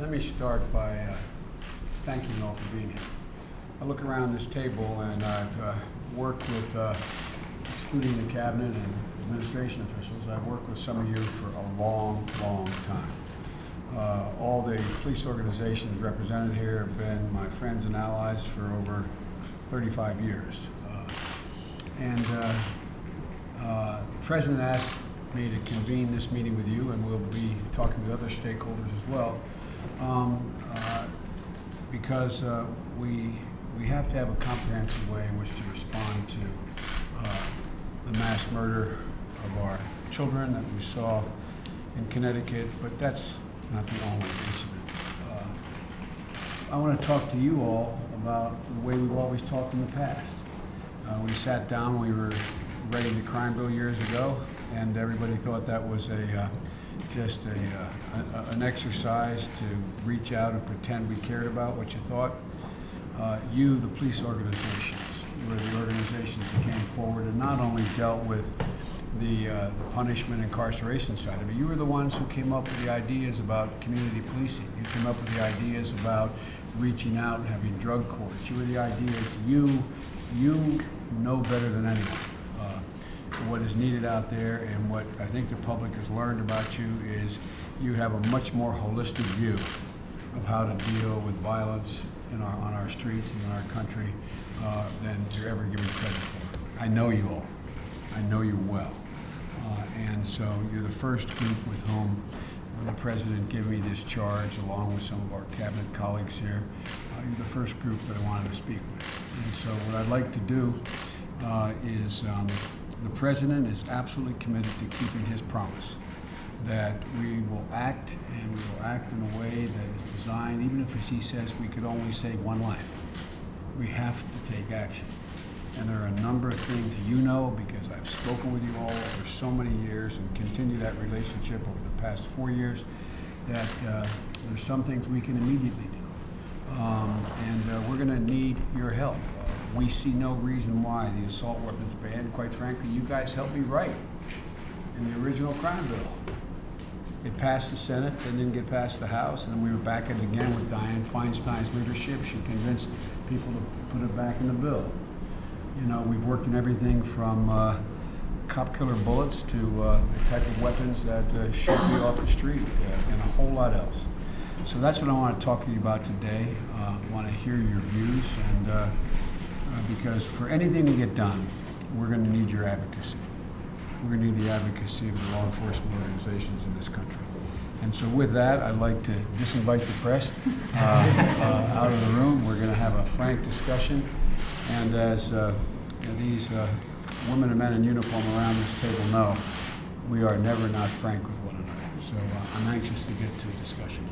Let me start by thanking you all for being here. I look around this table and I've worked with, excluding the cabinet and administration officials, I've worked with some of you for a long, long time. All the police organizations represented here have been my friends and allies for over 35 years. The President asked me to convene this meeting with you, and we'll be talking with other stakeholders as well, because we have to have a comprehensive way in which to respond to the mass murder of our children that we saw in Connecticut, but that's not the only incident. I want to talk to you all about the way we've always talked in the past. We sat down, we were writing the crime bill years ago, and everybody thought that was just an exercise to reach out and pretend we cared about what you thought. You, the police organizations, were the organizations that came forward and not only dealt with the punishment and incarceration side of it. You were the ones who came up with the ideas about community policing. You came up with the ideas about reaching out and having drug courts. You were the ideas. You know better than anyone what is needed out there, and what I think the public has learned about you is you have a much more holistic view of how to deal with violence on our streets and in our country than you're ever given credit for. I know you all. I know you well. And so you're the first group with whom the President gave me this charge, along with some of our cabinet colleagues here. You're the first group that I wanted to speak with. And so what I'd like to do is the President is absolutely committed to keeping his promise that we will act, and we will act in a way that is designed, even if he says we could only save one life. We have to take action. And there are a number of things you know, because I've spoken with you all for so many years and continue that relationship over the past 4 years, that there's some things we can immediately do. We're going to need your help. We see no reason why the assault weapons ban, quite frankly, you guys helped me write in the original crime bill. It passed the Senate, then didn't get past the House, and then we were back at it again with Dianne Feinstein's leadership. She convinced people to put it back in the bill. You know, we've worked in everything from cop killer bullets to the type of weapons that shoot you off the street, and a whole lot else. So that's what I want to talk to you about today. I want to hear your views, and because for anything to get done, we're going to need your advocacy. We're going to need the advocacy of the law enforcement organizations in this country. And so with that, I'd like to disinvite the press out of the room. We're going to have a frank discussion. And as these women and men in uniform around this table know, we are never not frank with one another. So I'm anxious to get to a discussion.